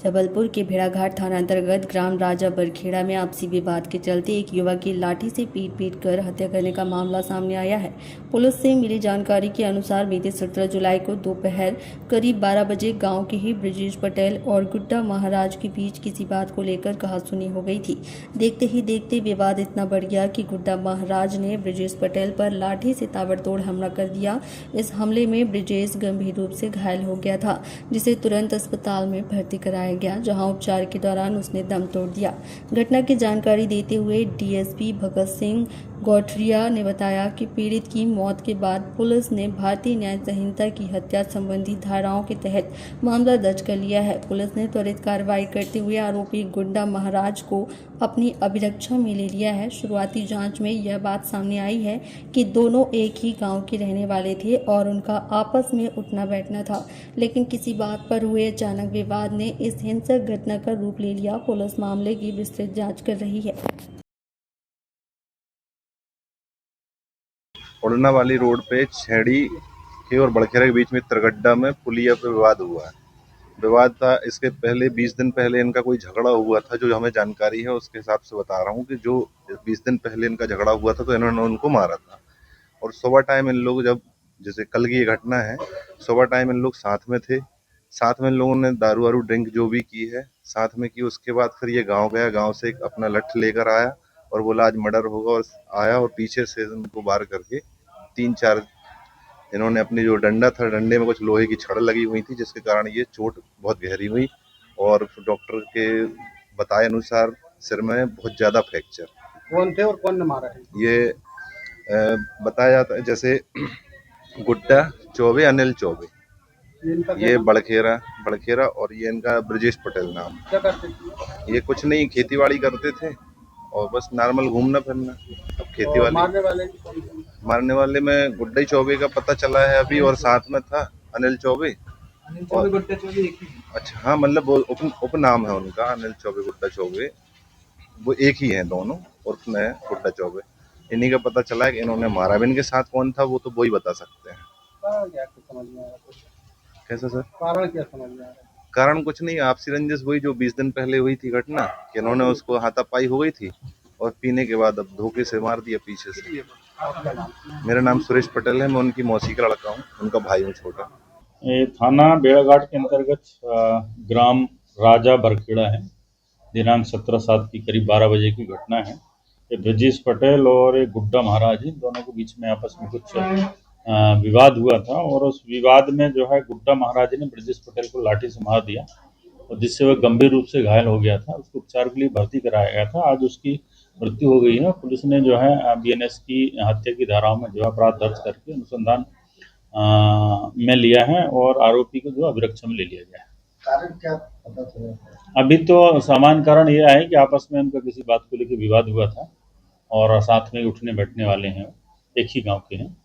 जबलपुर के भेड़ाघाट थाना अंतर्गत ग्राम राजा बरखेड़ा में आपसी विवाद के चलते एक युवक की लाठी से पीट कर हत्या करने का मामला सामने आया है। पुलिस से मिली जानकारी के अनुसार बीते 17 जुलाई को दोपहर करीब 12 बजे गांव के ही ब्रजेश पटेल और गुड्डा महाराज के बीच किसी बात को लेकर कहासुनी हो गई थी। देखते ही देखते विवाद इतना बढ़ गया कि गुड्डा महाराज ने ब्रजेश पटेल पर लाठी से ताबड़तोड़ हमला कर दिया। इस हमले में ब्रजेश गंभीर रूप से घायल हो गया था, जिसे तुरंत अस्पताल में भर्ती कराया गया, जहां उपचार के दौरान उसने दम तोड़ दिया। घटना की जानकारी देते हुए डीएसपी भगत सिंह गौठरिया ने बताया कि पीड़ित की मौत के बाद पुलिस ने भारतीय न्याय संहिता की हत्या संबंधी धाराओं के तहत मामला दर्ज कर लिया है। पुलिस ने त्वरित कार्रवाई करते हुए आरोपी गुड्डा महाराज को अपनी अभिरक्षा में ले लिया है। शुरुआती जांच में यह बात सामने आई है कि दोनों एक ही गांव के रहने वाले थे और उनका आपस में उठना बैठना था, लेकिन किसी बात पर हुए अचानक विवाद ने इस हिंसक घटना का रूप ले लिया। पुलिस मामले की विस्तृत जांच कर रही है। उड़ना वाली रोड पे छेड़ी के और बड़खेरा के बीच में तरगड्डा में पुलिया पे विवाद हुआ है। विवाद था इसके पहले 20 दिन पहले इनका कोई झगड़ा हुआ था, जो हमें जानकारी है उसके हिसाब से बता रहा हूँ कि जो 20 दिन पहले इनका झगड़ा हुआ था तो इन्होंने उनको मारा था। और सुबह टाइम इन लोग जब, जैसे कल की ये घटना है, सुबह टाइम इन लोग साथ में थे, साथ में इन लोगों ने दारू वारू ड्रिंक जो भी की है साथ में की। उसके बाद फिर ये गाँव गया, गाँव से एक अपना लठ लेकर आया और बोला आज मर्डर होगा, और आया और पीछे से उनको वार करके 3-4 इन्होंने अपनी जो डंडा था, डंडे में कुछ लोहे की छड़ लगी हुई थी, जिसके कारण ये चोट बहुत गहरी हुई और डॉक्टर के बताए अनुसार सिर में बहुत ज्यादा फ्रैक्चर। कौन थे और कौन ने मारा है? ये बताया जाता है जैसे गुड्डा चौबे, अनिल चौबे, ये बड़खेरा और ये इनका ब्रजेश पटेल नाम। क्या करते थे? ये कुछ नहीं, खेतीबाड़ी करते थे और बस नॉर्मल घूमना फिरना। अब खेती मारने वाले में गुड्डा चौबे का पता चला है अभी, और साथ में था अनिल चौबे। गुड्डा चौबे एक ही। अच्छा हाँ, मतलब वो उपनाम है उनका, अनिल चौबे गुड्डा चौबे, वो एक ही है दोनों, उर्फ में गुड्डा चौबे। इन्हीं का पता चला है कि इन्होंने मारा। भी इनके साथ कौन था वो तो वो ही बता सकते हैं। समझ में आ रहा? कैसा सर? कारण क्या समझ में आ रहा है? कारण कुछ नहीं, आपसी रंजिश वही जो 20 दिन पहले हुई थी घटना, कि इन्होंने उसको हाथापाई हो गई थी और पीने के बाद अब धोखे से मार दिया पीछे से। मेरा नाम सुरेश पटेल है, मैं उनकी मौसी का लड़का हूँ, उनका भाई हूँ छोटा। ये थाना भेड़ाघाट के अंतर्गत ग्राम राजा बरखेड़ा है। दिनांक 17/7 की करीब 12 बजे की घटना है। ये ब्रजेश पटेल और एक गुड्डा महाराज इन दोनों के बीच में आपस में कुछ विवाद हुआ था, और उस विवाद में जो है गुड्डा महाराज ने ब्रजेश पटेल को लाठी से मार दिया, और जिससे वह गंभीर रूप से घायल हो गया था। उसको उपचार के लिए भर्ती कराया गया था। आज उसकी मृत्यु हो गई है। पुलिस ने जो है BNS की हत्या की धाराओं में जो अपराध दर्ज करके अनुसंधान में लिया है और आरोपी को जो अभिरक्षा में ले लिया गया है। कारण क्या पता चला? अभी तो सामान्य कारण यह है कि आपस में उनका किसी बात को लेकर विवाद हुआ था और साथ में उठने बैठने वाले हैं, एक ही गांव के हैं।